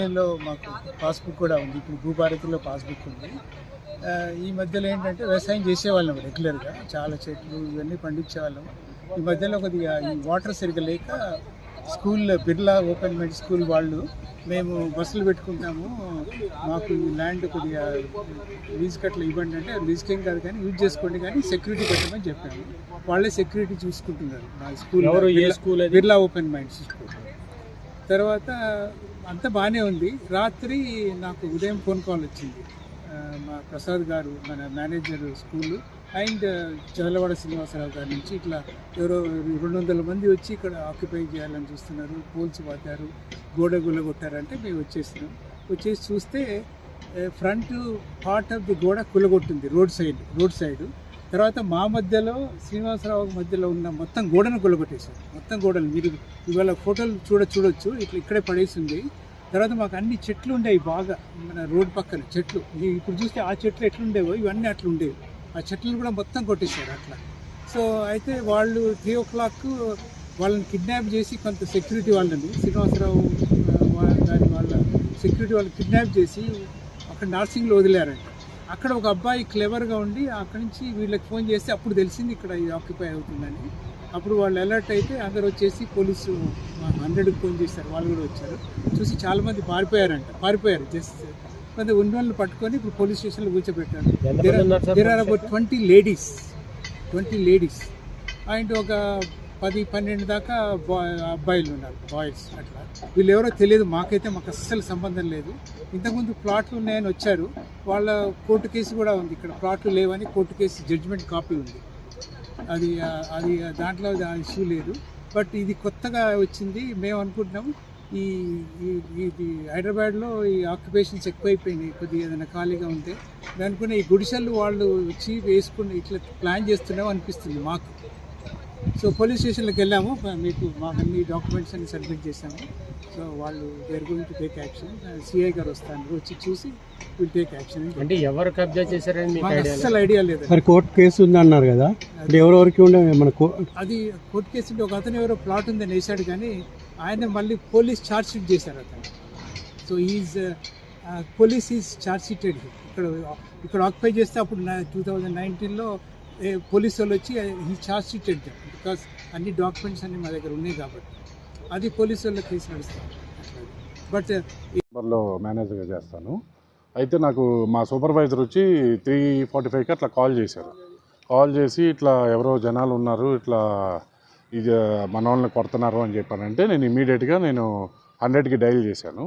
లో మాకు పాస్బుక్ కూడా ఉంది. ఇప్పుడు భూభారతిలో పాస్బుక్ ఉంది. ఈ మధ్యలో ఏంటంటే వ్యవసాయం చేసేవాళ్ళం రెగ్యులర్గా. చాలా చెట్లు ఇవన్నీ పండించేవాళ్ళం. ఈ మధ్యలో కొద్దిగా ఈ వాటర్ సరిగ్గా లేక school Birla open mind school వాళ్ళు మేము బస్సులు పెట్టుకుంటాము, మాకు ఈ ల్యాండ్ కొద్దిగా లీజ్ కట్లు ఇవ్వండి అంటే లీజ్కేం కాదు కానీ యూజ్ చేసుకోండి కానీ సెక్యూరిటీ పెట్టమని చెప్పాము. వాళ్ళే సెక్యూరిటీ చూసుకుంటున్నారు మా school Birla open mind school. తర్వాత అంతా బాగానే ఉంది. రాత్రి నాకు ఉదయం ఫోన్ కాల్ వచ్చింది. మా ప్రసాద్ గారు మన manager school and Chadalavada Srinivasarao గారి నుంచి ఇట్లా ఎవరో 200 మంది వచ్చి ఇక్కడ ఆక్యుపై చేయాలని చూస్తున్నారు, పోల్స్ పాతారు, గోడ గుల్లగొట్టారంటే మేము వచ్చేసినాం. వచ్చేసి చూస్తే ఫ్రంట్ పార్ట్ ఆఫ్ ది గోడ కుల్లగొట్టింది రోడ్ సైడ్. తర్వాత మా మధ్యలో శ్రీనివాసరావు మధ్యలో ఉన్న మొత్తం గోడను కొల్లగొట్టేశారు. మొత్తం గోడలు మీరు ఇవాళ ఫోటోలు ఇక్కడే పడేసి ఉంది. తర్వాత మాకు అన్ని చెట్లు ఉండేవి బాగా, మన రోడ్ పక్కన చెట్లు. ఇప్పుడు చూస్తే ఆ చెట్లు ఎట్లుండేవో ఇవన్నీ అట్లా ఉండేవి. ఆ చెట్లను కూడా మొత్తం కొట్టేశారు అట్లా. సో అయితే వాళ్ళు 3 o'clock వాళ్ళని కిడ్నాప్ చేసి కొంత సెక్యూరిటీ వాళ్ళని శ్రీనివాసరావు గారి వాళ్ళ సెక్యూరిటీ వాళ్ళు కిడ్నాప్ చేసి అక్కడ నార్సింగ్లో వదిలేరంట. అక్కడ ఒక అబ్బాయి క్లెవర్గా ఉండి అక్కడి నుంచి వీళ్ళకి ఫోన్ చేస్తే అప్పుడు తెలిసింది ఇక్కడ ఇది ఆక్యుపై అవుతుందని. అప్పుడు వాళ్ళు అలర్ట్ అయితే అందరు వచ్చేసి పోలీసు 100కి ఫోన్ చేశారు. వాళ్ళు కూడా వచ్చారు. చూసి చాలామంది పారిపోయారు. జస్ట్ కొంత ఉన్న వాళ్ళని పట్టుకొని ఇప్పుడు పోలీస్ స్టేషన్లో కూర్చోబెట్టారు. There are about 20 ladies and ఒక 10-12 దాకా అబ్బాయిలు ఉన్నారు, బాయ్స్. అట్లా వీళ్ళు ఎవరో తెలియదు మాకు అస్సలు సంబంధం లేదు. ఇంతకుముందు ప్లాట్లు ఉన్నాయని వచ్చారు. వాళ్ళ కోర్టు కేసు కూడా ఉంది. ఇక్కడ ప్లాట్లు లేవని కోర్టు కేసు జడ్జిమెంట్ కాపీ ఉంది. అది దాంట్లో ఇష్యూ లేదు. బట్ ఇది కొత్తగా వచ్చింది. మేము అనుకుంటున్నాము ఇది హైదరాబాద్లో ఈ ఆక్యుపేషన్స్ ఎక్కువైపోయినాయి. కొద్దిగా ఏదైనా ఖాళీగా ఉంటే దానికునే ఈ గుడిసెలు వాళ్ళు వచ్చి వేసుకుని ఇట్లా ప్లాన్ చేస్తున్నాం అనిపిస్తుంది మాకు. సో పోలీస్ స్టేషన్లోకి వెళ్ళాము. మాకు అన్ని డాక్యుమెంట్స్ అన్ని సబ్మిట్ చేసాము. సో వాళ్ళు there going to take action. CI garu వస్తారు, వచ్చి చూసి విల్ టేక్ యాక్షన్. అంటే ఎవరు కబ్జా చేశారని అస్సలు ఐడియా లేదు. కోర్టు కేసు ఉంది అన్నారు కదా, ఎవరెవరికి ఉండే అది కోర్టు కేసు ఉంటే ఒక అతను ఎవరో ప్లాట్ ఉందని వేశాడు కానీ ఆయన మళ్ళీ పోలీస్ ఛార్జ్ షీట్ చేశారు అతను. So police is charge sheeted. ఇక్కడ ఆక్యుపై చేస్తే అప్పుడు 2019లో పోలీసు వాళ్ళు వచ్చి ఈ ఛార్జ్ షీటెడ్ బికాస్ అన్ని డాక్యుమెంట్స్ అన్ని మా దగ్గర ఉన్నాయి కాబట్టి అది పోలీసు వాళ్ళ కేసు నడుస్తాం. బట్ మేనేజర్గా చేస్తాను. అయితే నాకు మా సూపర్వైజర్ వచ్చి 3:45కి అట్లా కాల్ చేశారు. కాల్ చేసి ఇట్లా ఎవరో జనాలు ఉన్నారు, ఇట్లా ఇది మన వాళ్ళని కొడుతున్నారు అని చెప్పానంటే నేను ఇమీడియట్గా 100కి డైల్ చేశాను.